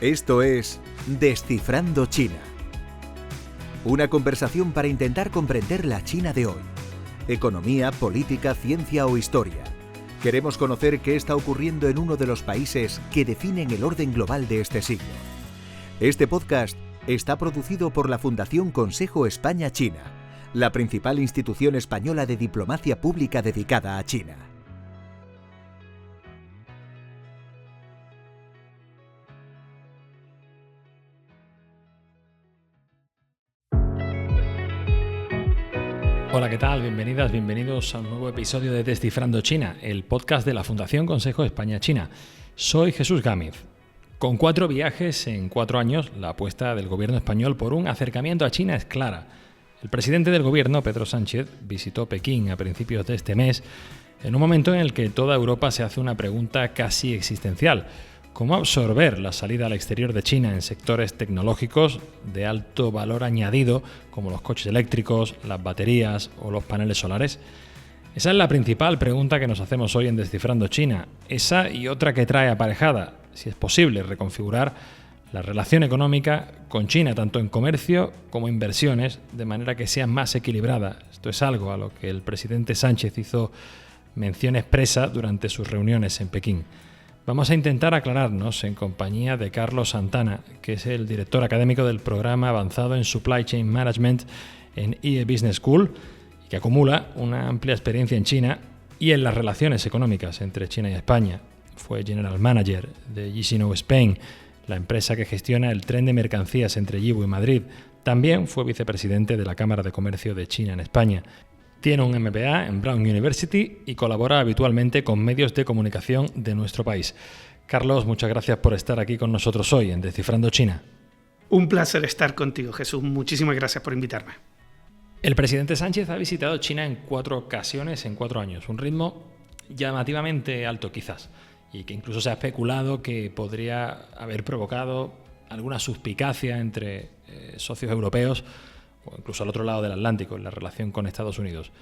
Esto es Descifrando China. Una conversación para intentar comprender la China de hoy. Economía, política, ciencia o historia. Queremos conocer qué está ocurriendo en uno de los países que definen el orden global de este siglo. Este podcast está producido por la Fundación Consejo España-China, la principal institución española de diplomacia pública dedicada a China. Hola, ¿qué tal? Bienvenidas, bienvenidos a un nuevo episodio de Descifrando China, el podcast de la Fundación Consejo España-China. Soy Jesús Gámez. Con 4 viajes en 4 años, la apuesta del gobierno español por un acercamiento a China es clara. El presidente del gobierno, Pedro Sánchez, visitó Pekín a principios de este mes, en un momento en el que toda Europa se hace una pregunta casi existencial: ¿cómo absorber la salida al exterior de China en sectores tecnológicos de alto valor añadido, como los coches eléctricos, las baterías o los paneles solares? Esa es la principal pregunta que nos hacemos hoy en Descifrando China. Esa y otra que trae aparejada, si es posible, reconfigurar la relación económica con China, tanto en comercio como inversiones, de manera que sea más equilibrada. Esto es algo a lo que el presidente Sánchez hizo mención expresa durante sus reuniones en Pekín. Vamos a intentar aclararnos en compañía de Carlos Santana, que es el director académico del programa avanzado en Supply Chain Management en IE Business School, y que acumula una amplia experiencia en China y en las relaciones económicas entre China y España. Fue General Manager de Yixino Spain, la empresa que gestiona el tren de mercancías entre Yiwu y Madrid. También fue vicepresidente de la Cámara de Comercio de China en España. Tiene un MBA en Brown University y colabora habitualmente con medios de comunicación de nuestro país. Carlos, muchas gracias por estar aquí con nosotros hoy en Descifrando China. Un placer estar contigo, Jesús. Muchísimas gracias por invitarme. El presidente Sánchez ha visitado China en 4 ocasiones en 4 años, un ritmo llamativamente alto quizás, y que incluso se ha especulado que podría haber provocado alguna suspicacia entre socios europeos o incluso al otro lado del Atlántico, en la relación con Estados Unidos.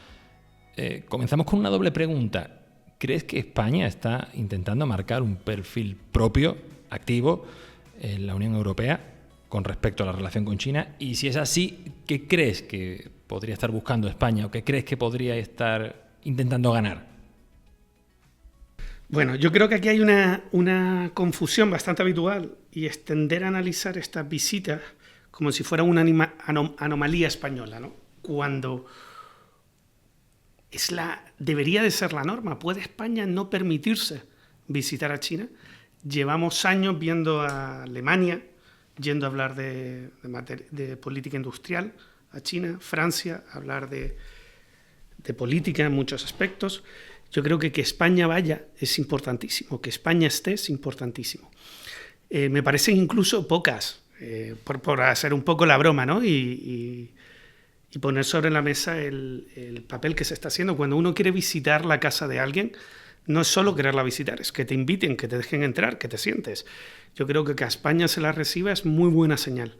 Comenzamos con una doble pregunta. ¿Crees que España está intentando marcar un perfil propio, activo, en la Unión Europea con respecto a la relación con China? Y si es así, ¿qué crees que podría estar buscando España o qué crees que podría estar intentando ganar? Bueno, yo creo que aquí hay una confusión bastante habitual, y es tender a analizar estas visitas como si fuera una anomalía española, ¿no? Cuando debería de ser la norma. ¿Puede España no permitirse visitar a China? Llevamos años viendo a Alemania yendo a hablar de política industrial a China, Francia a hablar de política en muchos aspectos. Yo creo que España vaya es importantísimo, que España esté es importantísimo. Me parecen incluso pocas, por hacer un poco la broma, ¿no? Y poner sobre la mesa el papel que se está haciendo. Cuando uno quiere visitar la casa de alguien, no es solo quererla visitar, es que te inviten, que te dejen entrar, que te sientes. Yo creo que a España se la reciba es muy buena señal.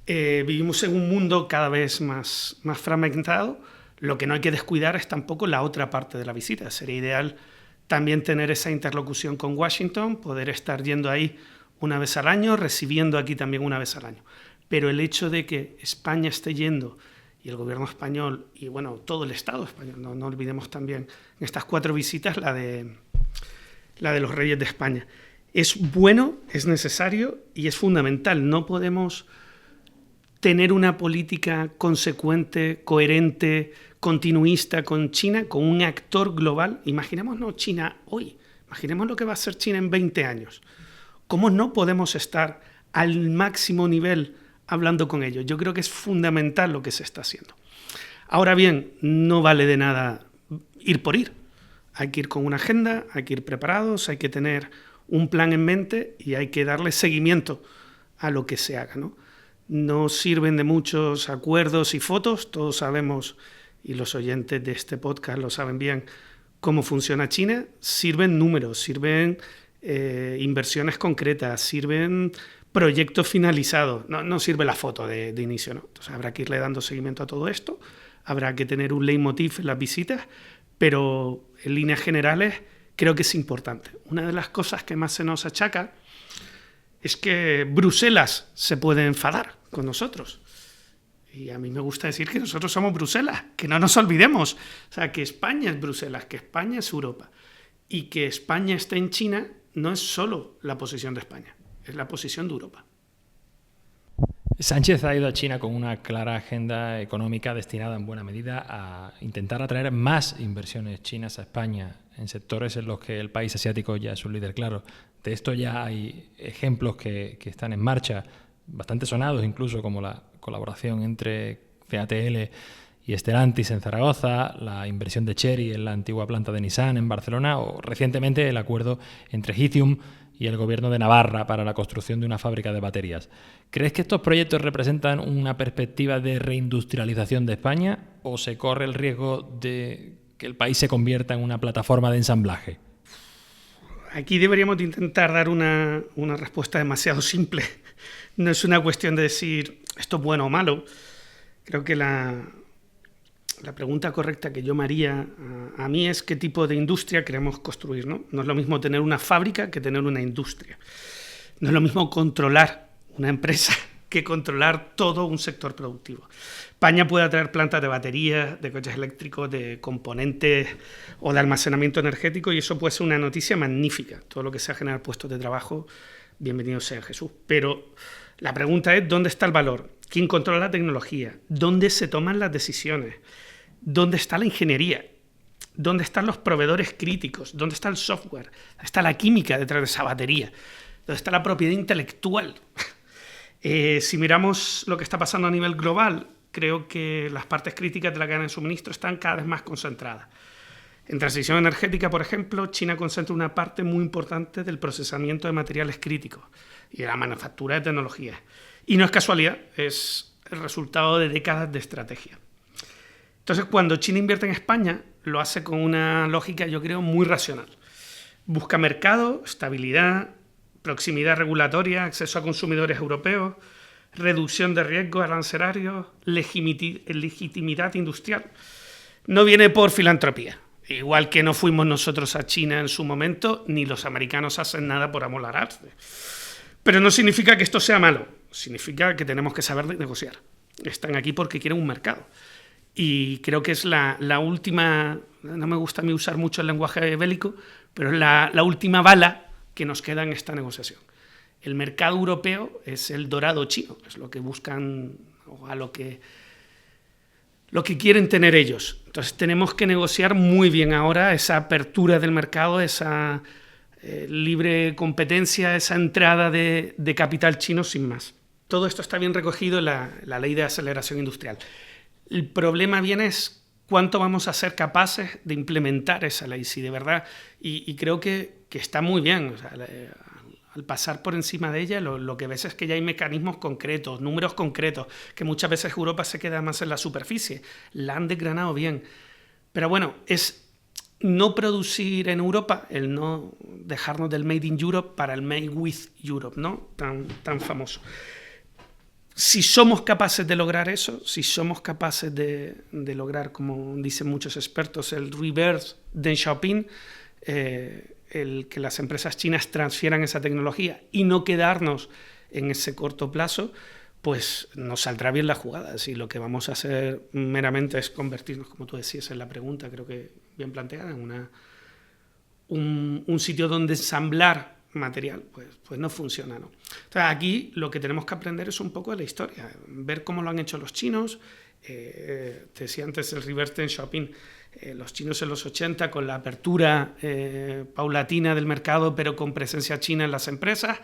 Vivimos en un mundo cada vez más fragmentado. Lo que no hay que descuidar es tampoco la otra parte de la visita. Sería ideal también tener esa interlocución con Washington, poder estar yendo ahí una vez al año, recibiendo aquí también una vez al año. Pero el hecho de que España esté yendo, y el gobierno español, y bueno, todo el Estado español, no olvidemos también en estas 4 visitas la de los Reyes de España, es bueno, es necesario y es fundamental. No podemos tener una política consecuente, coherente, continuista con China, con un actor global. Imaginémonos China hoy, imaginemos lo que va a ser China en 20 años. ¿Cómo no podemos estar al máximo nivel hablando con ellos? Yo creo que es fundamental lo que se está haciendo. Ahora bien, no vale de nada ir por ir. Hay que ir con una agenda, hay que ir preparados, hay que tener un plan en mente y hay que darle seguimiento a lo que se haga, ¿no? No sirven de muchos acuerdos y fotos. Todos sabemos, y los oyentes de este podcast lo saben bien, cómo funciona China. Sirven números, sirven inversiones concretas, sirven proyectos finalizados. No sirve la foto de inicio, ¿no? Entonces habrá que irle dando seguimiento a todo esto. Habrá que tener un leitmotiv en las visitas, pero en líneas generales creo que es importante. Una de las cosas que más se nos achaca es que Bruselas se puede enfadar con nosotros. Y a mí me gusta decir que nosotros somos Bruselas, que no nos olvidemos. O sea, que España es Bruselas, que España es Europa. Y que España esté en China no es solo la posición de España, es la posición de Europa. Sánchez ha ido a China con una clara agenda económica destinada en buena medida a intentar atraer más inversiones chinas a España en sectores en los que el país asiático ya es un líder claro. De esto ya hay ejemplos que están en marcha, bastante sonados incluso, como la colaboración entre CATL y Stellantis en Zaragoza, la inversión de Chery en la antigua planta de Nissan en Barcelona o recientemente el acuerdo entre Lithium y el gobierno de Navarra para la construcción de una fábrica de baterías. ¿Crees que estos proyectos representan una perspectiva de reindustrialización de España o se corre el riesgo de que el país se convierta en una plataforma de ensamblaje? Aquí deberíamos de intentar dar una respuesta demasiado simple. No es una cuestión de decir esto es bueno o malo. Creo que la pregunta correcta que yo me haría a mí es qué tipo de industria queremos construir, ¿no? No es lo mismo tener una fábrica que tener una industria. No es lo mismo controlar una empresa que controlar todo un sector productivo. España puede atraer plantas de baterías, de coches eléctricos, de componentes o de almacenamiento energético y eso puede ser una noticia magnífica. Todo lo que sea generar puestos de trabajo, bienvenido sea Jesús. Pero la pregunta es, ¿dónde está el valor? ¿Quién controla la tecnología? ¿Dónde se toman las decisiones? ¿Dónde está la ingeniería? ¿Dónde están los proveedores críticos? ¿Dónde está el software? ¿Dónde está la química detrás de esa batería? ¿Dónde está la propiedad intelectual? Si miramos lo que está pasando a nivel global, creo que las partes críticas de la cadena de suministro están cada vez más concentradas. En transición energética, por ejemplo, China concentra una parte muy importante del procesamiento de materiales críticos y de la manufactura de tecnologías. Y no es casualidad, es el resultado de décadas de estrategia. Entonces, cuando China invierte en España, lo hace con una lógica, yo creo, muy racional. Busca mercado, estabilidad, proximidad regulatoria, acceso a consumidores europeos, reducción de riesgos arancelarios, legitimidad industrial. No viene por filantropía. Igual que no fuimos nosotros a China en su momento, ni los americanos hacen nada por amor al arte. Pero no significa que esto sea malo, significa que tenemos que saber negociar. Están aquí porque quieren un mercado. Y creo que es la última, no me gusta a mí usar mucho el lenguaje bélico, pero es la última bala que nos queda en esta negociación. El mercado europeo es el dorado chino, es lo que buscan o a lo que quieren tener ellos. Entonces tenemos que negociar muy bien ahora esa apertura del mercado, esa libre competencia, esa entrada de capital chino sin más. Todo esto está bien recogido en la ley de aceleración industrial. El problema viene es cuánto vamos a ser capaces de implementar esa ley, si de verdad, y creo que está muy bien. O sea, al pasar por encima de ella, lo que ves es que ya hay mecanismos concretos, números concretos, que muchas veces Europa se queda más en la superficie. La han desgranado bien. Pero bueno, es no producir en Europa, el no dejarnos del Made in Europe para el Made with Europe, ¿no? Tan famoso. Si somos capaces de lograr eso, si somos capaces de lograr, como dicen muchos expertos, el reverse Deng Xiaoping, el que las empresas chinas transfieran esa tecnología y no quedarnos en ese corto plazo, pues nos saldrá bien la jugada. Si lo que vamos a hacer meramente es convertirnos, como tú decías en la pregunta, creo que bien planteada, en un sitio donde ensamblar material, pues no funciona, ¿no? Entonces aquí lo que tenemos que aprender es un poco de la historia, ver cómo lo han hecho los chinos. Te decía antes el reverse Deng Xiaoping, los chinos en los 80 con la apertura paulatina del mercado pero con presencia china en las empresas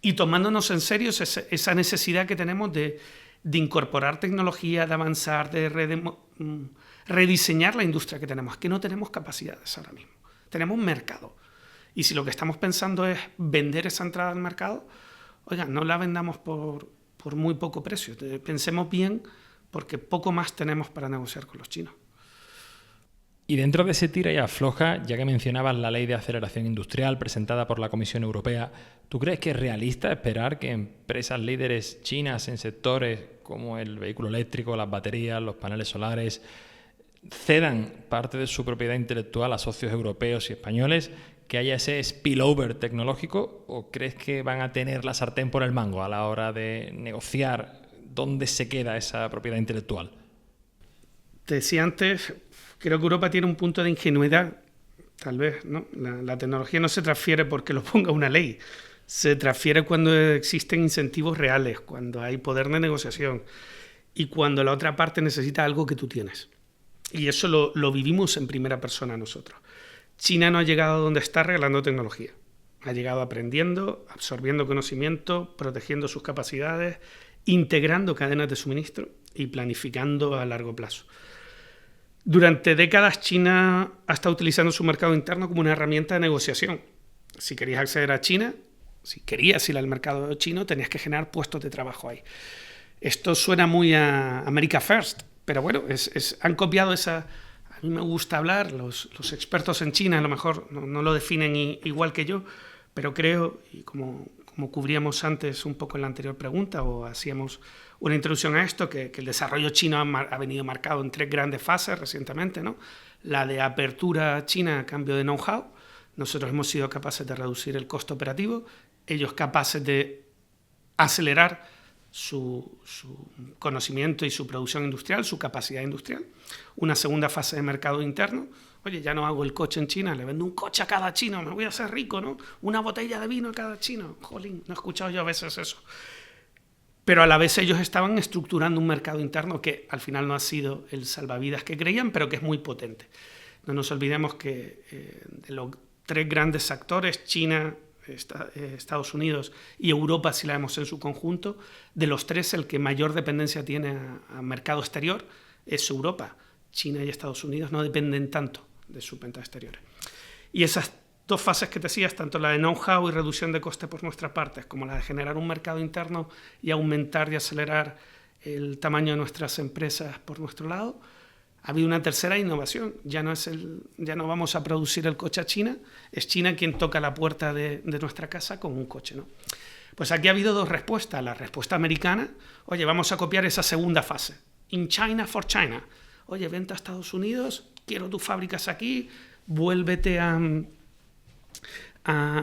y tomándonos en serio esa necesidad que tenemos de incorporar tecnología, de avanzar, de rediseñar la industria que tenemos, que no tenemos capacidades ahora mismo, tenemos un mercado. Y si lo que estamos pensando es vender esa entrada al mercado, oiga, no la vendamos por muy poco precio. Pensemos bien, porque poco más tenemos para negociar con los chinos. Y dentro de ese tira y afloja, ya que mencionabas la ley de aceleración industrial presentada por la Comisión Europea, ¿tú crees que es realista esperar que empresas líderes chinas en sectores como el vehículo eléctrico, las baterías, los paneles solares, cedan parte de su propiedad intelectual a socios europeos y españoles que haya ese spillover tecnológico, o crees que van a tener la sartén por el mango a la hora de negociar dónde se queda esa propiedad intelectual? Te decía antes, creo que Europa tiene un punto de ingenuidad, tal vez, ¿no? La tecnología no se transfiere porque lo ponga una ley, se transfiere cuando existen incentivos reales, cuando hay poder de negociación y cuando la otra parte necesita algo que tú tienes. Y eso lo vivimos en primera persona nosotros. China no ha llegado a donde está regalando tecnología. Ha llegado aprendiendo, absorbiendo conocimiento, protegiendo sus capacidades, integrando cadenas de suministro y planificando a largo plazo. Durante décadas China ha estado utilizando su mercado interno como una herramienta de negociación. Si querías acceder a China, si querías ir al mercado chino, tenías que generar puestos de trabajo ahí. Esto suena muy a America First, pero bueno, han copiado esa... A mí me gusta hablar, los expertos en China a lo mejor no lo definen igual que yo, pero creo, y como cubríamos antes un poco en la anterior pregunta, o hacíamos una introducción a esto, que el desarrollo chino ha venido marcado en 3 grandes fases recientemente, ¿no? La de apertura china a cambio de know-how. Nosotros hemos sido capaces de reducir el costo operativo, ellos capaces de acelerar su conocimiento y su producción industrial, su capacidad industrial. Una segunda fase de mercado interno. Oye, ya no hago el coche en China, le vendo un coche a cada chino, me voy a hacer rico, ¿no? Una botella de vino a cada chino. Jolín, no he escuchado yo a veces eso. Pero a la vez ellos estaban estructurando un mercado interno que al final no ha sido el salvavidas que creían, pero que es muy potente. No nos olvidemos que de los 3 grandes actores, China, Estados Unidos y Europa, si la vemos en su conjunto, de los 3 el que mayor dependencia tiene a mercado exterior es Europa. China y Estados Unidos no dependen tanto de sus ventas exteriores. Y esas 2 fases que te decías, tanto la de know-how y reducción de coste por nuestras partes, como la de generar un mercado interno y aumentar y acelerar el tamaño de nuestras empresas por nuestro lado, ha habido una tercera innovación. Ya no vamos a producir el coche a China, es China quien toca la puerta de nuestra casa con un coche, ¿no? Pues aquí ha habido 2 respuestas. La respuesta americana, oye, vamos a copiar esa segunda fase. In China for China. Oye, vente a Estados Unidos, quiero tus fábricas aquí, vuélvete a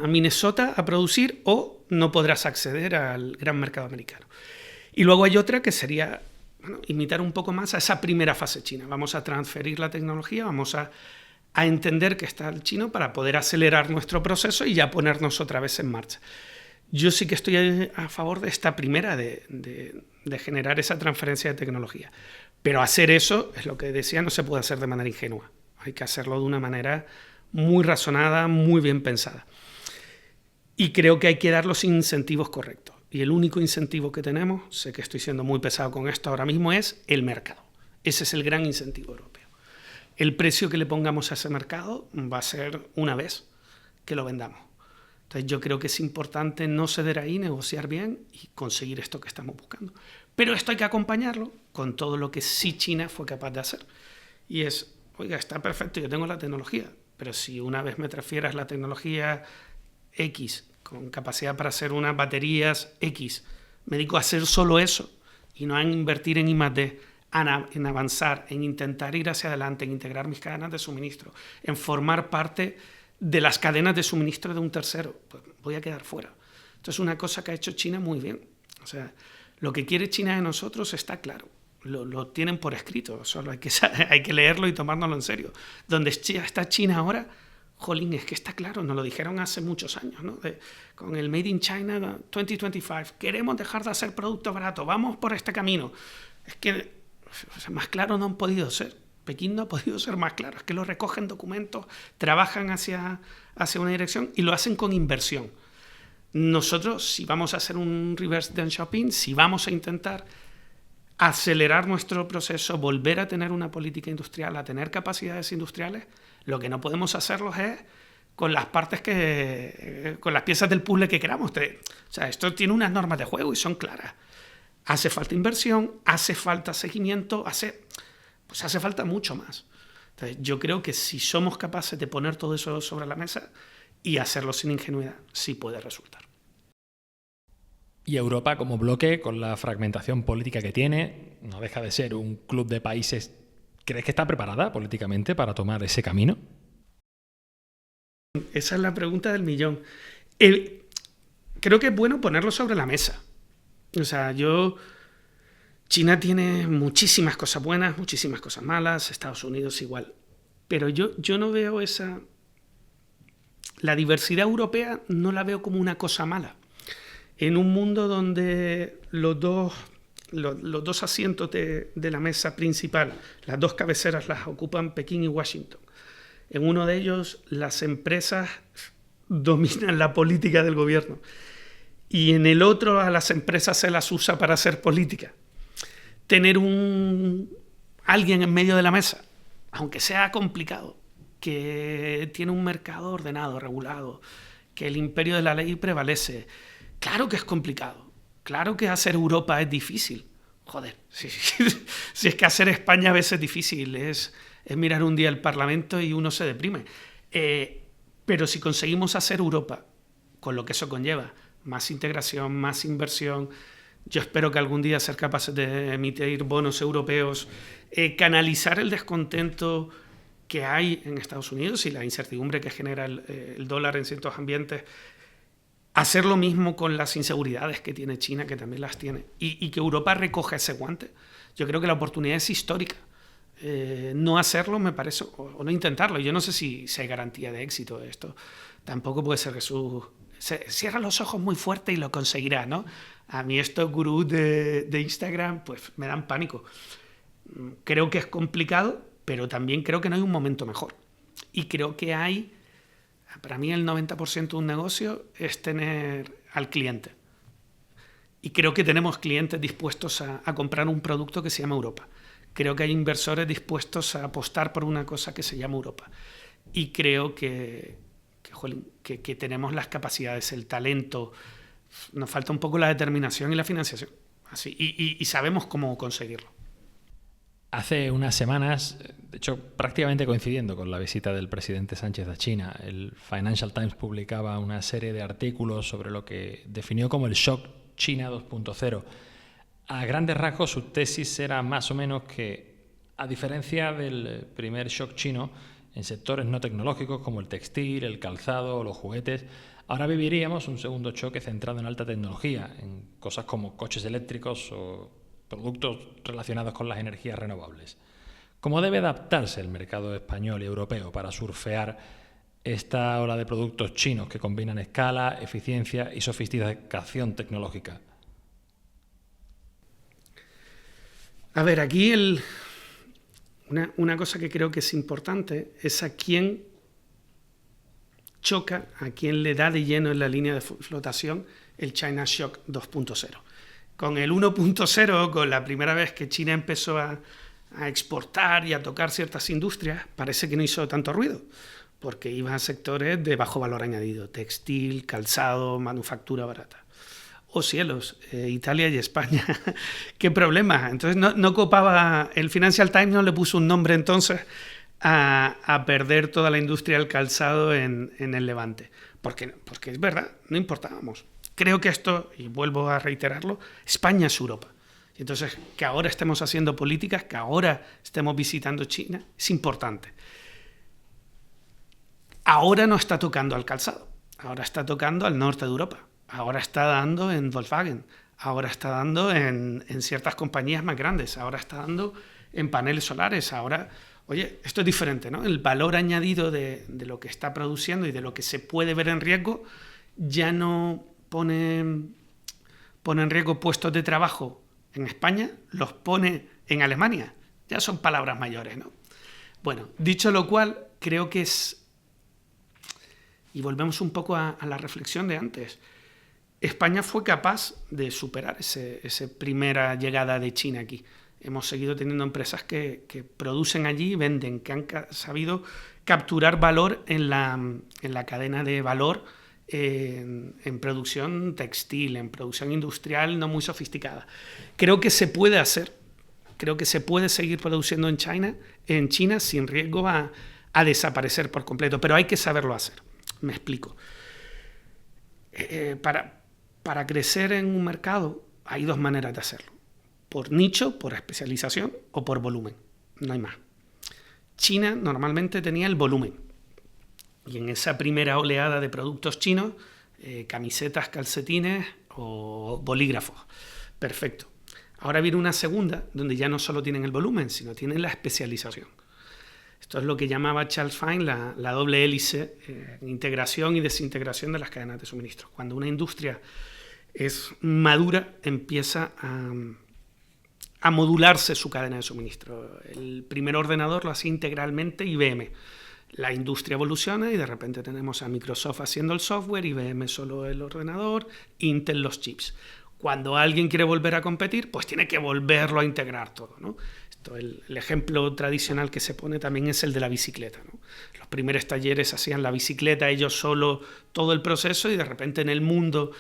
Minnesota a producir o no podrás acceder al gran mercado americano. Y luego hay otra que sería... Bueno, imitar un poco más a esa primera fase china. Vamos a transferir la tecnología, vamos a entender que está el chino para poder acelerar nuestro proceso y ya ponernos otra vez en marcha. Yo sí que estoy a favor de esta primera, de generar esa transferencia de tecnología. Pero hacer eso, es lo que decía, no se puede hacer de manera ingenua. Hay que hacerlo de una manera muy razonada, muy bien pensada. Y creo que hay que dar los incentivos correctos. Y el único incentivo que tenemos, sé que estoy siendo muy pesado con esto ahora mismo, es el mercado. Ese es el gran incentivo europeo. El precio que le pongamos a ese mercado va a ser una vez que lo vendamos. Entonces yo creo que es importante no ceder ahí, negociar bien y conseguir esto que estamos buscando. Pero esto hay que acompañarlo con todo lo que sí China fue capaz de hacer. Y es, oiga, está perfecto, yo tengo la tecnología, pero si una vez me transfieras la tecnología X con capacidad para hacer unas baterías X, me dedico a hacer solo eso y no a invertir en I+D, en avanzar, en intentar ir hacia adelante, en integrar mis cadenas de suministro, en formar parte de las cadenas de suministro de un tercero, pues voy a quedar fuera. Esto es una cosa que ha hecho China muy bien. O sea, lo que quiere China de nosotros está claro. Lo tienen por escrito, solo hay que leerlo y tomárnoslo en serio. Donde está China ahora, jolín, es que está claro, nos lo dijeron hace muchos años, ¿no? Con el Made in China 2025, queremos dejar de hacer productos baratos, vamos por este camino. Es que más claro no han podido ser. Pekín no ha podido ser más claro, es que lo recogen documentos, trabajan hacia una dirección y lo hacen con inversión. Nosotros, si vamos a hacer un reverse done shopping, si vamos a intentar acelerar nuestro proceso, volver a tener una política industrial, a tener capacidades industriales, lo que no podemos hacerlo es con las partes con las piezas del puzzle que queramos. O sea, esto tiene unas normas de juego y son claras. Hace falta inversión, hace falta seguimiento, hace falta mucho más. Entonces, yo creo que si somos capaces de poner todo eso sobre la mesa y hacerlo sin ingenuidad, sí puede resultar. Y Europa como bloque, con la fragmentación política que tiene, no deja de ser un club de países. ¿Crees que está preparada políticamente para tomar ese camino? Esa es la pregunta del millón. Creo que es bueno ponerlo sobre la mesa. O sea, China tiene muchísimas cosas buenas, muchísimas cosas malas, Estados Unidos igual. Pero yo no veo la diversidad europea no la veo como una cosa mala. En un mundo donde los dos asientos de la mesa principal, las dos cabeceras las ocupan Pekín y Washington. En uno de ellos las empresas dominan la política del gobierno y en el otro a las empresas se las usa para hacer política. Tener alguien en medio de la mesa, aunque sea complicado, que tiene un mercado ordenado, regulado, que el imperio de la ley prevalece, claro que es complicado, claro que hacer Europa es difícil. Joder, si es que hacer España a veces es difícil, es mirar un día el Parlamento y uno se deprime. Pero si conseguimos hacer Europa, con lo que eso conlleva, más integración, más inversión, yo espero que algún día ser capaces de emitir bonos europeos, canalizar el descontento que hay en Estados Unidos y la incertidumbre que genera el dólar en ciertos ambientes, hacer lo mismo con las inseguridades que tiene China, que también las tiene, y que Europa recoja ese guante. Yo creo que la oportunidad es histórica. No hacerlo me parece, o no intentarlo. Yo no sé si hay garantía de éxito de esto. Tampoco puede ser que cierra los ojos muy fuerte y lo conseguirá, ¿no? A mí estos gurús de Instagram pues me dan pánico. Creo que es complicado, pero también creo que no hay un momento mejor. Y creo que para mí el 90% de un negocio es tener al cliente. Y creo que tenemos clientes dispuestos a comprar un producto que se llama Europa. Creo que hay inversores dispuestos a apostar por una cosa que se llama Europa. Y creo que tenemos las capacidades, el talento. Nos falta un poco la determinación y la financiación. Así, y sabemos cómo conseguirlo. Hace unas semanas, de hecho prácticamente coincidiendo con la visita del presidente Sánchez a China, el Financial Times publicaba una serie de artículos sobre lo que definió como el shock China 2.0. A grandes rasgos su tesis era más o menos que, a diferencia del primer shock chino, en sectores no tecnológicos como el textil, el calzado o los juguetes, ahora viviríamos un segundo choque centrado en alta tecnología, en cosas como coches eléctricos o productos relacionados con las energías renovables. ¿Cómo debe adaptarse el mercado español y europeo para surfear esta ola de productos chinos que combinan escala, eficiencia y sofisticación tecnológica? A ver, aquí una cosa que creo que es importante es a quién choca, a quién le da de lleno en la línea de flotación el China Shock 2.0. Con el 1.0, con la primera vez que China empezó a exportar y a tocar ciertas industrias, parece que no hizo tanto ruido, porque iba a sectores de bajo valor añadido, textil, calzado, manufactura barata. Oh cielos, Italia y España, qué problema. Entonces no copaba, el Financial Times no le puso un nombre entonces a perder toda la industria del calzado en el Levante, porque es verdad, no importábamos. Creo que esto, y vuelvo a reiterarlo, España es Europa. Y entonces, que ahora estemos haciendo políticas, que ahora estemos visitando China, es importante. Ahora no está tocando al calzado, ahora está tocando al norte de Europa, ahora está dando en Volkswagen, ahora está dando en ciertas compañías más grandes, ahora está dando en paneles solares, ahora... Oye, esto es diferente, ¿no? El valor añadido de lo que está produciendo y de lo que se puede ver en riesgo ya no pone en riesgo puestos de trabajo en España, los pone en Alemania. Ya son palabras mayores, ¿no? Bueno, dicho lo cual, creo que es... Y volvemos un poco a la reflexión de antes. España fue capaz de superar esa primera llegada de China aquí. Hemos seguido teniendo empresas que producen allí y venden, que han sabido capturar valor en la cadena de valor en producción textil, en producción industrial no muy sofisticada. Creo que se puede hacer, creo que se puede seguir produciendo en China sin riesgo a desaparecer por completo, pero hay que saberlo hacer. Me explico. Para crecer en un mercado hay dos maneras de hacerlo. Por nicho, por especialización o por volumen. No hay más. China normalmente tenía el volumen. Y en esa primera oleada de productos chinos, camisetas, calcetines o bolígrafos. Perfecto. Ahora viene una segunda, donde ya no solo tienen el volumen, sino tienen la especialización. Esto es lo que llamaba Charles Fine la doble hélice, integración y desintegración de las cadenas de suministro. Cuando una industria es madura, empieza a modularse su cadena de suministro. El primer ordenador lo hacía integralmente IBM. La industria evoluciona y de repente tenemos a Microsoft haciendo el software, IBM solo el ordenador, Intel los chips. Cuando alguien quiere volver a competir, pues tiene que volverlo a integrar todo, ¿no? El ejemplo tradicional que se pone también es el de la bicicleta, ¿no? Los primeros talleres hacían la bicicleta ellos solo todo el proceso y de repente en el mundo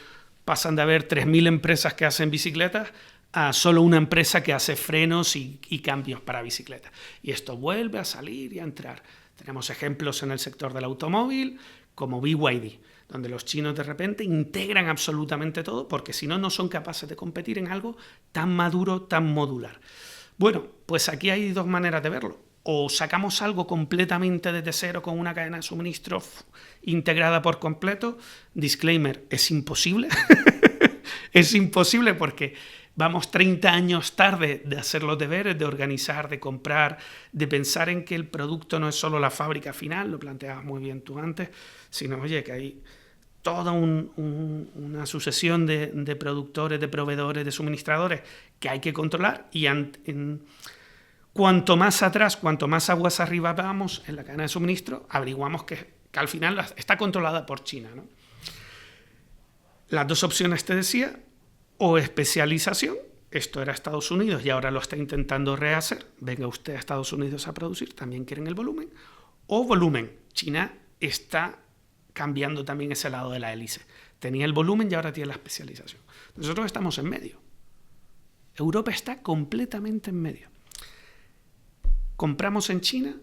pasan de haber 3.000 empresas que hacen bicicletas a solo una empresa que hace frenos y cambios para bicicletas. Y esto vuelve a salir y a entrar. Tenemos ejemplos en el sector del automóvil como BYD, donde los chinos de repente integran absolutamente todo porque si no, no son capaces de competir en algo tan maduro, tan modular. Bueno, pues aquí hay dos maneras de verlo. O sacamos algo completamente desde cero con una cadena de suministro integrada por completo. Disclaimer, es imposible. Es imposible porque vamos 30 años tarde de hacer los deberes, de organizar, de comprar, de pensar en que el producto no es solo la fábrica final, lo planteabas muy bien tú antes, sino, oye, que hay toda una sucesión de productores, de proveedores, de suministradores que hay que controlar y cuanto más atrás, cuanto más aguas arriba vamos en la cadena de suministro, averiguamos que al final está controlada por China, ¿no? Las dos opciones te decía, o especialización, esto era Estados Unidos y ahora lo está intentando rehacer, venga usted a Estados Unidos a producir, también quieren el volumen, o volumen, China está cambiando también ese lado de la hélice. Tenía el volumen y ahora tiene la especialización. Nosotros estamos en medio. Europa está completamente en medio. Compramos en China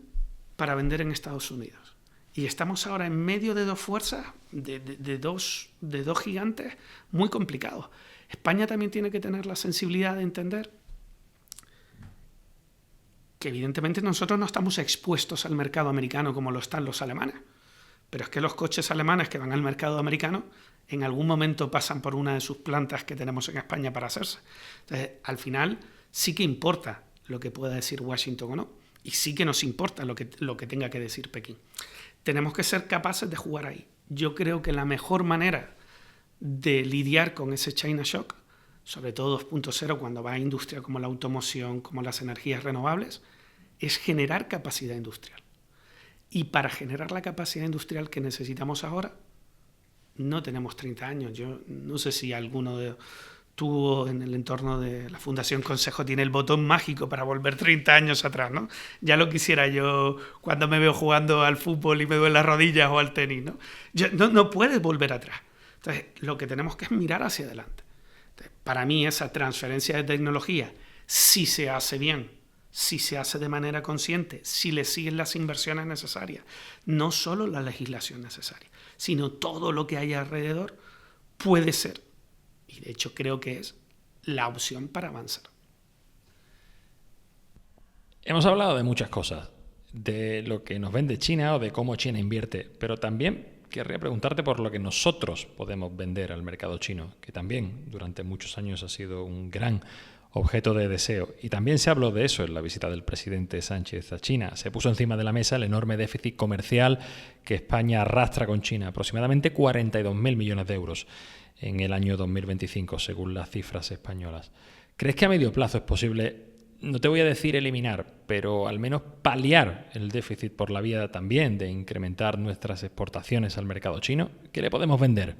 para vender en Estados Unidos. Y estamos ahora en medio de dos fuerzas, de dos gigantes muy complicados. España también tiene que tener la sensibilidad de entender que evidentemente nosotros no estamos expuestos al mercado americano como lo están los alemanes. Pero es que los coches alemanes que van al mercado americano en algún momento pasan por una de sus plantas que tenemos en España para hacerse. Entonces, al final sí que importa lo que pueda decir Washington o no, y sí que nos importa lo que tenga que decir Pekín. Tenemos que ser capaces de jugar ahí. Yo creo que la mejor manera de lidiar con ese China Shock, sobre todo 2.0 cuando va a industria como la automoción, como las energías renovables, es generar capacidad industrial. Y para generar la capacidad industrial que necesitamos ahora, no tenemos 30 años. Yo no sé si alguno de tú en el entorno de la Fundación Consejo tiene el botón mágico para volver 30 años atrás, ¿no? Ya lo quisiera yo cuando me veo jugando al fútbol y me duelen las rodillas o al tenis, ¿no? No puedes volver atrás. Entonces, lo que tenemos que es mirar hacia adelante. Entonces, para mí, esa transferencia de tecnología, si se hace bien, si se hace de manera consciente, si le siguen las inversiones necesarias, no solo la legislación necesaria, sino todo lo que hay alrededor, puede ser, y de hecho creo que es, la opción para avanzar. Hemos hablado de muchas cosas, de lo que nos vende China o de cómo China invierte, pero también querría preguntarte por lo que nosotros podemos vender al mercado chino, que también durante muchos años ha sido un gran objeto de deseo. Y también se habló de eso en la visita del presidente Sánchez a China. Se puso encima de la mesa el enorme déficit comercial que España arrastra con China, aproximadamente 42.000 millones de euros en el año 2025, según las cifras españolas. ¿Crees que a medio plazo es posible, no te voy a decir eliminar, pero al menos paliar el déficit por la vía también de incrementar nuestras exportaciones al mercado chino? ¿Qué le podemos vender?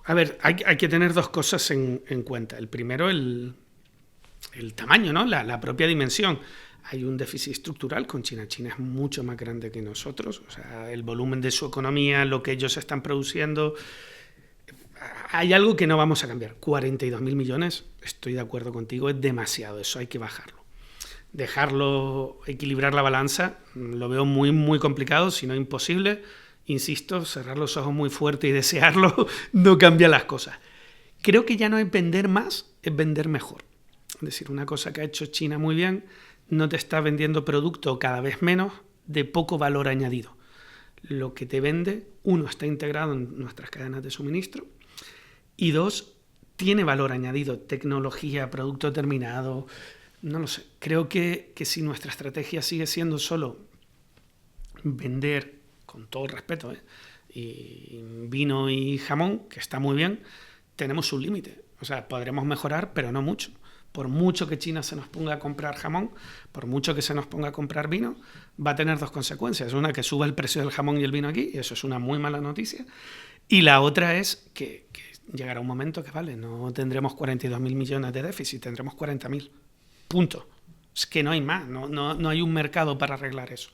A ver, hay que tener dos cosas en cuenta. El primero, el tamaño, ¿no? La propia dimensión. Hay un déficit estructural con China. China es mucho más grande que nosotros. O sea, el volumen de su economía, lo que ellos están produciendo. Hay algo que no vamos a cambiar. 42.000 millones, estoy de acuerdo contigo, es demasiado. Eso hay que bajarlo. Dejarlo, equilibrar la balanza, lo veo muy, muy complicado, si no imposible. Insisto, cerrar los ojos muy fuerte y desearlo no cambia las cosas. Creo que ya no es vender más, es vender mejor. Es decir, una cosa que ha hecho China muy bien, no te está vendiendo producto cada vez menos de poco valor añadido. Lo que te vende, uno, está integrado en nuestras cadenas de suministro y dos, tiene valor añadido, tecnología, producto terminado, no lo sé. Creo que si nuestra estrategia sigue siendo solo vender, con todo el respeto, y vino y jamón, que está muy bien, tenemos un límite. O sea, podremos mejorar, pero no mucho. Por mucho que China se nos ponga a comprar jamón, por mucho que se nos ponga a comprar vino, va a tener dos consecuencias. Una, que suba el precio del jamón y el vino aquí, y eso es una muy mala noticia. Y la otra es que llegará un momento que, vale, no tendremos 42.000 millones de déficit, tendremos 40.000. Punto. Es que no hay más, no hay un mercado para arreglar eso.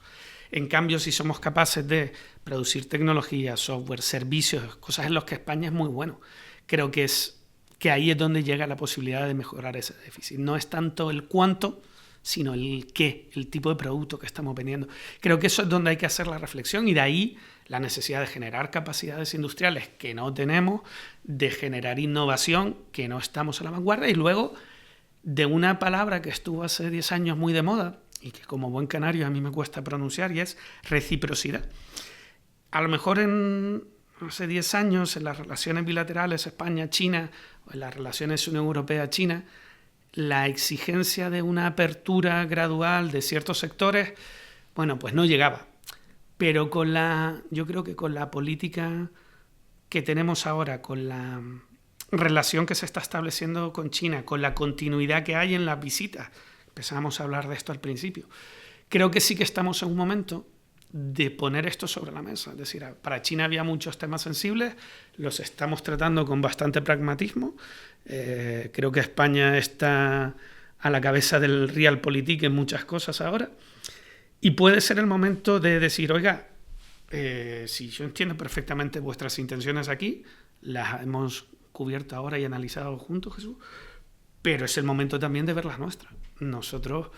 En cambio, si somos capaces de producir tecnología, software, servicios, cosas en las que España es muy bueno, creo que ahí es donde llega la posibilidad de mejorar ese déficit. No es tanto el cuánto, sino el qué, el tipo de producto que estamos vendiendo. Creo que eso es donde hay que hacer la reflexión y de ahí la necesidad de generar capacidades industriales que no tenemos, de generar innovación que no estamos a la vanguardia y luego de una palabra que estuvo hace 10 años muy de moda y que como buen canario a mí me cuesta pronunciar y es reciprocidad. A lo mejor hace 10 años en las relaciones bilaterales España-China o en las relaciones Unión Europea-China, la exigencia de una apertura gradual de ciertos sectores, bueno, pues no llegaba. Pero yo creo que con la política que tenemos ahora, con la relación que se está estableciendo con China, con la continuidad que hay en las visitas, empezamos a hablar de esto al principio, creo que sí que estamos en un momento de poner esto sobre la mesa. Es decir, para China había muchos temas sensibles, los estamos tratando con bastante pragmatismo. Creo que España está a la cabeza del realpolitik en muchas cosas ahora. Y puede ser el momento de decir, oiga, si yo entiendo perfectamente vuestras intenciones aquí, las hemos cubierto ahora y analizado juntos, Jesús, pero es el momento también de ver las nuestras. Nosotros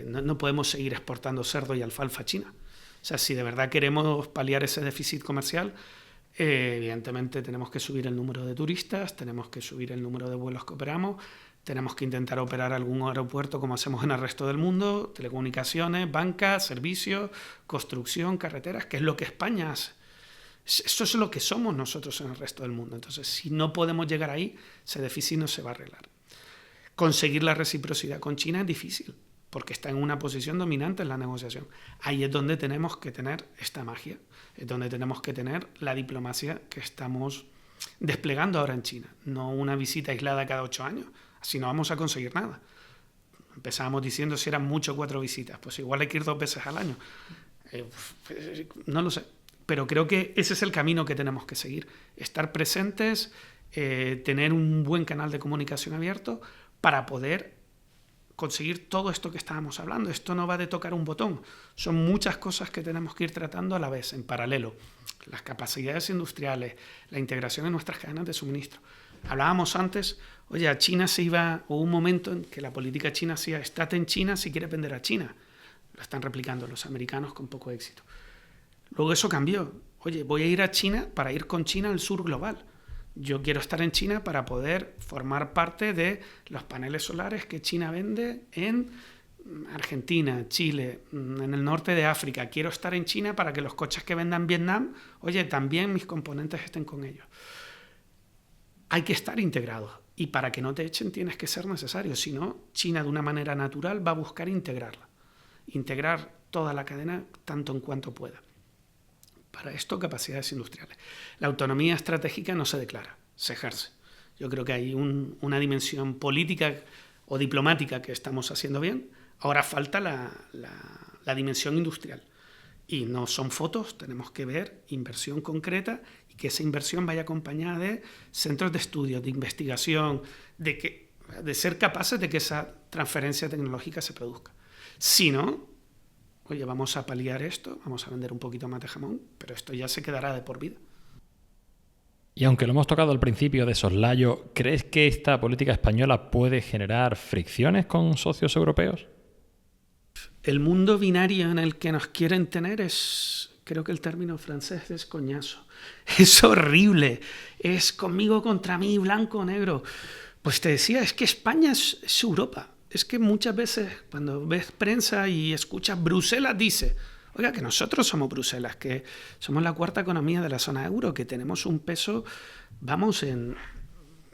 no podemos seguir exportando cerdo y alfalfa a China. O sea, si de verdad queremos paliar ese déficit comercial, evidentemente tenemos que subir el número de turistas, tenemos que subir el número de vuelos que operamos, tenemos que intentar operar algún aeropuerto como hacemos en el resto del mundo, telecomunicaciones, bancas, servicios, construcción, carreteras, que es lo que España hace. Eso es lo que somos nosotros en el resto del mundo. Entonces, si no podemos llegar ahí, ese déficit no se va a arreglar. Conseguir la reciprocidad con China es difícil, porque está en una posición dominante en la negociación. Ahí es donde tenemos que tener esta magia, es donde tenemos que tener la diplomacia que estamos desplegando ahora en China. No una visita aislada cada 8 años, así no vamos a conseguir nada. Empezábamos diciendo si eran mucho 4 visitas, pues igual hay que ir 2 veces al año. No lo sé, pero creo que ese es el camino que tenemos que seguir. Estar presentes, tener un buen canal de comunicación abierto, para poder conseguir todo esto que estábamos hablando. Esto no va de tocar un botón, son muchas cosas que tenemos que ir tratando a la vez, en paralelo. Las capacidades industriales, la integración en nuestras cadenas de suministro. Hablábamos antes, oye, a China hubo un momento en que la política china hacía, estate en China si quieres vender a China. Lo están replicando los americanos con poco éxito. Luego eso cambió. Oye, voy a ir a China para ir con China al sur global. Yo quiero estar en China para poder formar parte de los paneles solares que China vende en Argentina, Chile, en el norte de África. Quiero estar en China para que los coches que vendan Vietnam, oye, también mis componentes estén con ellos. Hay que estar integrados y para que no te echen tienes que ser necesario. Si no, China de una manera natural va a buscar integrarla. Integrar toda la cadena tanto en cuanto pueda. Para esto, capacidades industriales. La autonomía estratégica no se declara, se ejerce. Yo creo que hay una dimensión política o diplomática que estamos haciendo bien. Ahora falta la dimensión industrial. Y no son fotos, tenemos que ver inversión concreta y que esa inversión vaya acompañada de centros de estudio, de investigación, de ser capaces de que esa transferencia tecnológica se produzca. Si no, oye, vamos a paliar esto, vamos a vender un poquito más de jamón, pero esto ya se quedará de por vida. Y aunque lo hemos tocado al principio de soslayo, ¿crees que esta política española puede generar fricciones con socios europeos? El mundo binario en el que nos quieren tener creo que el término francés es coñazo. Es horrible, es conmigo contra mí, blanco o negro. Pues te decía, es que España es Europa. es que muchas veces cuando ves prensa y escuchas Bruselas dice, oiga, que nosotros somos Bruselas, que somos la cuarta economía de la zona euro, que tenemos un peso,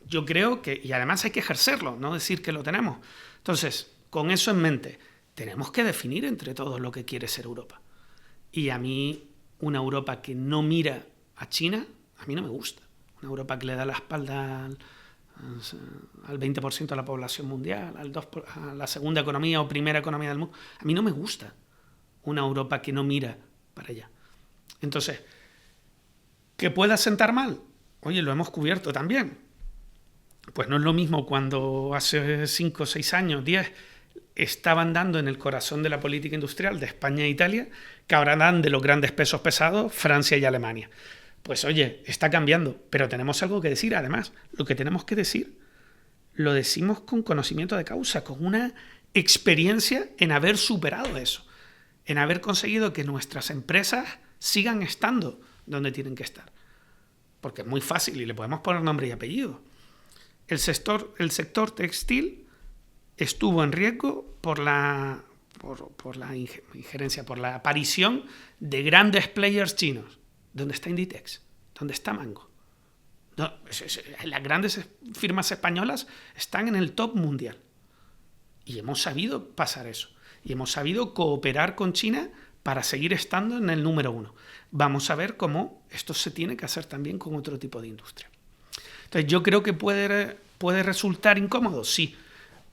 yo creo que, y además hay que ejercerlo, no decir que lo tenemos. Entonces, con eso en mente, tenemos que definir entre todos lo que quiere ser Europa. Y a mí, una Europa que no mira a China, a mí no me gusta. Una Europa que le da la espalda al 20% de la población mundial, a la segunda economía o primera economía del mundo. A mí no me gusta una Europa que no mira para allá. Entonces, ¿que pueda sentar mal? Oye, lo hemos cubierto también. Pues no es lo mismo cuando hace 5, 6 años, 10, estaban dando en el corazón de la política industrial de España e Italia, que ahora dan de los grandes pesos pesados Francia y Alemania. Pues oye, está cambiando, pero tenemos algo que decir. Además, lo que tenemos que decir lo decimos con conocimiento de causa, con una experiencia en haber superado eso, en haber conseguido que nuestras empresas sigan estando donde tienen que estar. Porque es muy fácil y le podemos poner nombre y apellido. El sector textil estuvo en riesgo por la injerencia, por la aparición de grandes players chinos. ¿Dónde está Inditex? ¿Dónde está Mango? Las grandes firmas españolas están en el top mundial. Y hemos sabido pasar eso. Y hemos sabido cooperar con China para seguir estando en el número 1. Vamos a ver cómo esto se tiene que hacer también con otro tipo de industria. Entonces, yo creo que puede resultar incómodo, sí,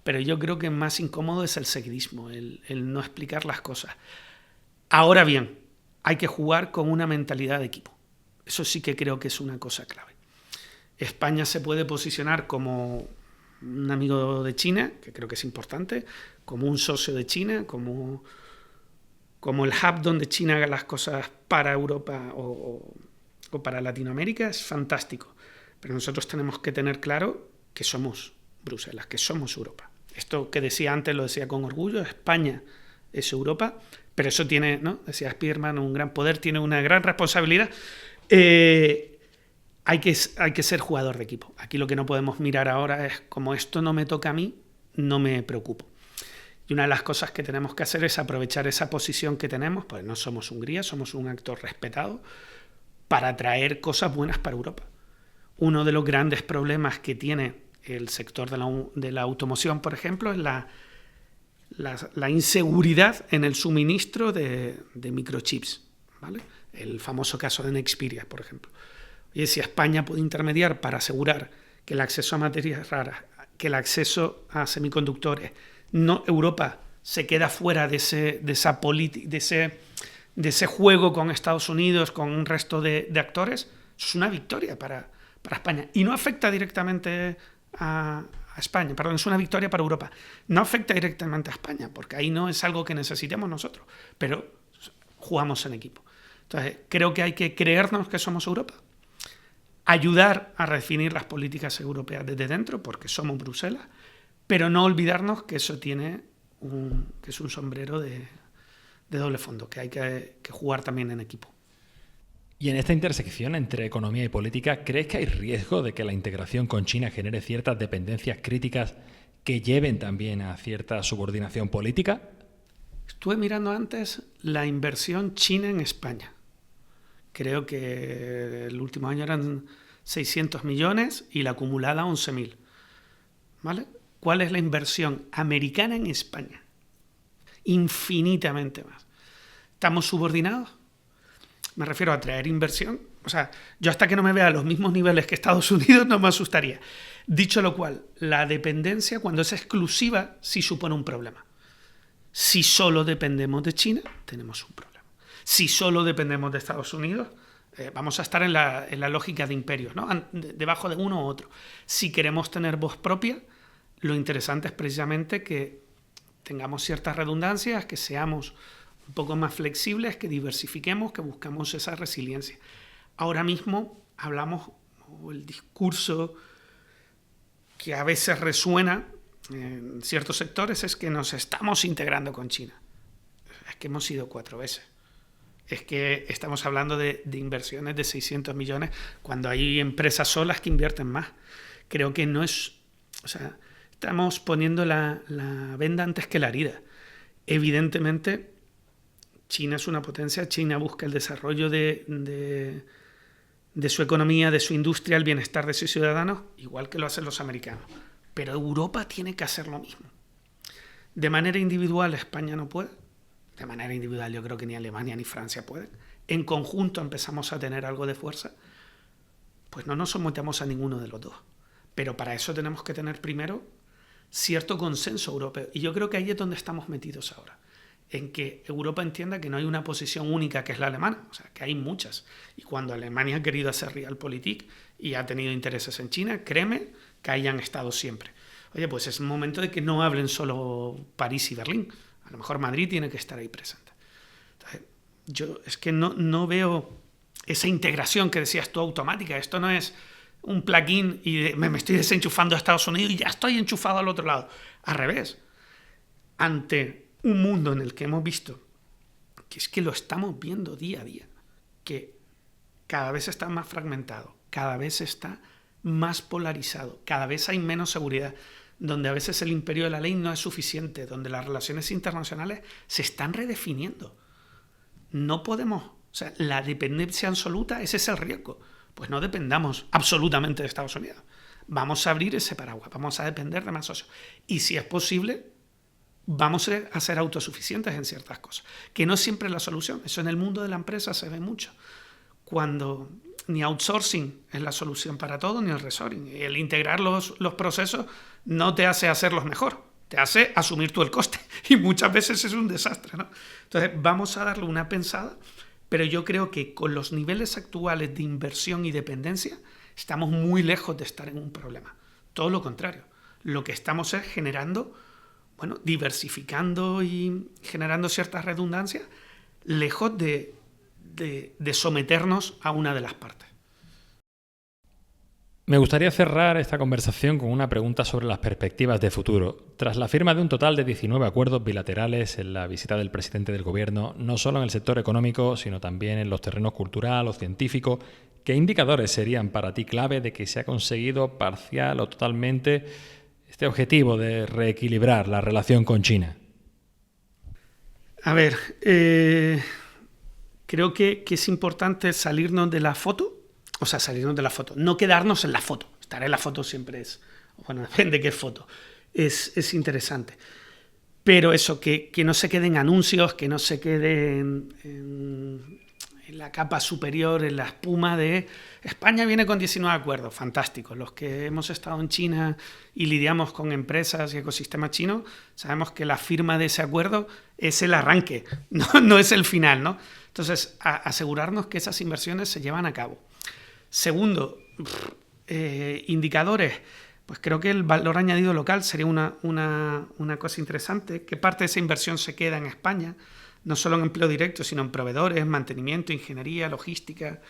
pero yo creo que más incómodo es el seguidismo, el no explicar las cosas. Ahora bien, hay que jugar con una mentalidad de equipo. Eso sí que creo que es una cosa clave. España se puede posicionar como un amigo de China, que creo que es importante, como un socio de China, como el hub donde China haga las cosas para Europa o para Latinoamérica, es fantástico. Pero nosotros tenemos que tener claro que somos Bruselas, que somos Europa. Esto que decía antes lo decía con orgullo, España es Europa, pero eso tiene, ¿no? Decía Spiderman, un gran poder, tiene una gran responsabilidad. Hay que ser jugador de equipo. Aquí lo que no podemos mirar ahora es, como esto no me toca a mí, no me preocupo. Y una de las cosas que tenemos que hacer es aprovechar esa posición que tenemos, pues no somos Hungría, somos un actor respetado, para traer cosas buenas para Europa. Uno de los grandes problemas que tiene el sector de la automoción, por ejemplo, es la inseguridad en el suministro de microchips, ¿vale? El famoso caso de Nexperia, por ejemplo. Y si España puede intermediar para asegurar que el acceso a materias raras, que el acceso a semiconductores, no Europa se queda fuera de ese juego con Estados Unidos, con un resto de actores, eso es una victoria para España. Y no afecta directamente a España, perdón, es una victoria para Europa. No afecta directamente a España, porque ahí no es algo que necesitemos nosotros, pero jugamos en equipo. Entonces, creo que hay que creernos que somos Europa, ayudar a redefinir las políticas europeas desde dentro, porque somos Bruselas, pero no olvidarnos que eso que es un sombrero de doble fondo, que hay que jugar también en equipo. Y en esta intersección entre economía y política, ¿crees que hay riesgo de que la integración con China genere ciertas dependencias críticas que lleven también a cierta subordinación política? Estuve mirando antes la inversión china en España. Creo que el último año eran 600 millones y la acumulada 11.000. ¿Vale? ¿Cuál es la inversión americana en España? Infinitamente más. ¿Estamos subordinados? Me refiero a traer inversión. O sea, yo hasta que no me vea a los mismos niveles que Estados Unidos no me asustaría. Dicho lo cual, la dependencia, cuando es exclusiva, sí supone un problema. Si solo dependemos de China, tenemos un problema. Si solo dependemos de Estados Unidos, vamos a estar en la lógica de imperios, ¿no? Debajo de uno u otro. Si queremos tener voz propia, lo interesante es precisamente que tengamos ciertas redundancias, que seamos un poco más flexibles, que diversifiquemos, que buscamos esa resiliencia. Ahora mismo hablamos, o el discurso que a veces resuena en ciertos sectores es que nos estamos integrando con China. Es que hemos ido 4 veces. Es que estamos hablando de inversiones de 600 millones cuando hay empresas solas que invierten más. Creo que no es... O sea, estamos poniendo la venda antes que la herida. Evidentemente, China es una potencia, China busca el desarrollo de su economía, de su industria, el bienestar de sus ciudadanos, igual que lo hacen los americanos. Pero Europa tiene que hacer lo mismo. De manera individual España no puede. De manera individual yo creo que ni Alemania ni Francia pueden. En conjunto empezamos a tener algo de fuerza. Pues no nos sometemos a ninguno de los dos. Pero para eso tenemos que tener primero cierto consenso europeo. Y yo creo que ahí es donde estamos metidos ahora. En que Europa entienda que no hay una posición única que es la alemana. O sea, que hay muchas. Y cuando Alemania ha querido hacer realpolitik y ha tenido intereses en China, créeme que ahí han estado siempre. Oye, pues es un momento de que no hablen solo París y Berlín. A lo mejor Madrid tiene que estar ahí presente. Entonces, yo es que no veo esa integración que decías tú automática. Esto no es un plugin y me estoy desenchufando a Estados Unidos y ya estoy enchufado al otro lado. Al revés. Ante un mundo en el que hemos visto, que es que lo estamos viendo día a día, que cada vez está más fragmentado, cada vez está más polarizado, cada vez hay menos seguridad, donde a veces el imperio de la ley no es suficiente, donde las relaciones internacionales se están redefiniendo. No podemos, o sea, la dependencia absoluta, ese es el riesgo. Pues no dependamos absolutamente de Estados Unidos. Vamos a abrir ese paraguas, vamos a depender de más socios. Y si es posible, vamos a ser autosuficientes en ciertas cosas, que no siempre es la solución. Eso en el mundo de la empresa se ve mucho. Cuando ni outsourcing es la solución para todo, ni el reshoring. El integrar los procesos no te hace hacerlos mejor, te hace asumir tú el coste. Y muchas veces es un desastre, ¿no? Entonces vamos a darle una pensada, pero yo creo que con los niveles actuales de inversión y dependencia estamos muy lejos de estar en un problema. Todo lo contrario. Lo que estamos es generando, bueno, diversificando y generando ciertas redundancias, lejos de someternos a una de las partes. Me gustaría cerrar esta conversación con una pregunta sobre las perspectivas de futuro. Tras la firma de un total de 19 acuerdos bilaterales en la visita del presidente del gobierno, no solo en el sector económico, sino también en los terrenos cultural o científico, ¿qué indicadores serían para ti clave de que se ha conseguido parcial o totalmente este objetivo de reequilibrar la relación con China? A ver, creo que es importante salirnos de la foto. O sea, salirnos de la foto, no quedarnos en la foto. Estar en la foto siempre es, bueno, depende de qué foto, es interesante. Pero eso, que no se queden anuncios, que no se queden en la capa superior, en la espuma de España viene con 19 acuerdos, fantásticos. Los que hemos estado en China y lidiamos con empresas y ecosistemas chinos, sabemos que la firma de ese acuerdo es el arranque, no es el final, ¿no? Entonces, asegurarnos que esas inversiones se llevan a cabo. Segundo, indicadores. Pues creo que el valor añadido local sería una cosa interesante. ¿Qué parte de esa inversión se queda en España? No solo en empleo directo, sino en proveedores, mantenimiento, ingeniería, logística.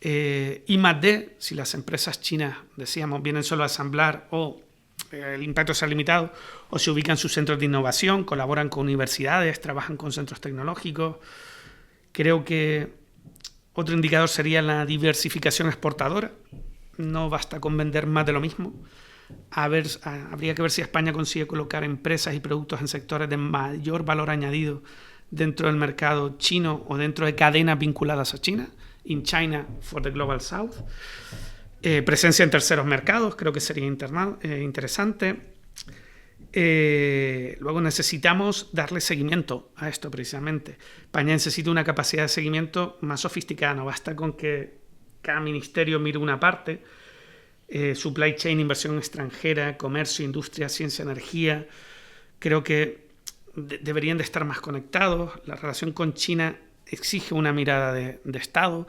I+D, si las empresas chinas, decíamos, vienen solo a ensamblar o el impacto sea limitado, o se ubican sus centros de innovación, colaboran con universidades, trabajan con centros tecnológicos. Creo que otro indicador sería la diversificación exportadora. No basta con vender más de lo mismo. Habría que ver si España consigue colocar empresas y productos en sectores de mayor valor añadido dentro del mercado chino o dentro de cadenas vinculadas a China. In China for the Global South. Presencia en terceros mercados, creo que sería interesante. Luego necesitamos darle seguimiento a esto precisamente. España necesita una capacidad de seguimiento más sofisticada, no basta con que cada ministerio mire una parte. Supply chain, inversión extranjera, comercio, industria, ciencia, energía, creo que deberían de estar más conectados. La relación con China exige una mirada de Estado.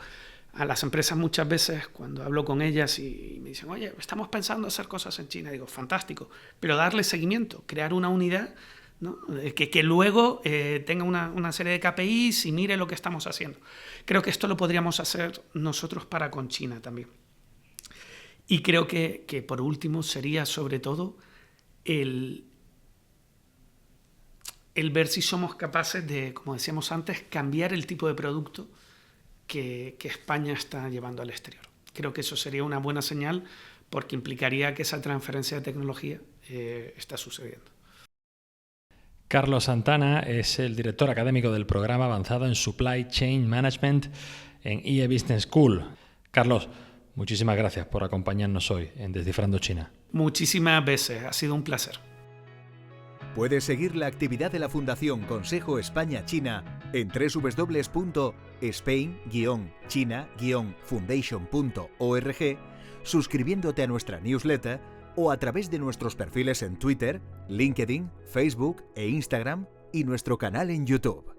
A las empresas muchas veces, cuando hablo con ellas y me dicen, oye, estamos pensando hacer cosas en China, digo, fantástico, pero darle seguimiento, crear una unidad, ¿no? que luego tenga una serie de KPIs y mire lo que estamos haciendo. Creo que esto lo podríamos hacer nosotros para con China también. Y creo que por último sería sobre todo el ver si somos capaces de, como decíamos antes, cambiar el tipo de producto que España está llevando al exterior. Creo que eso sería una buena señal porque implicaría que esa transferencia de tecnología está sucediendo. Carlos Santana es el director académico del programa avanzado en Supply Chain Management en IE Business School. Carlos, muchísimas gracias por acompañarnos hoy en Descifrando China. Muchísimas veces, ha sido un placer. Puedes seguir la actividad de la Fundación Consejo España-China en www.spain-china-foundation.org, suscribiéndote a nuestra newsletter o a través de nuestros perfiles en Twitter, LinkedIn, Facebook e Instagram y nuestro canal en YouTube.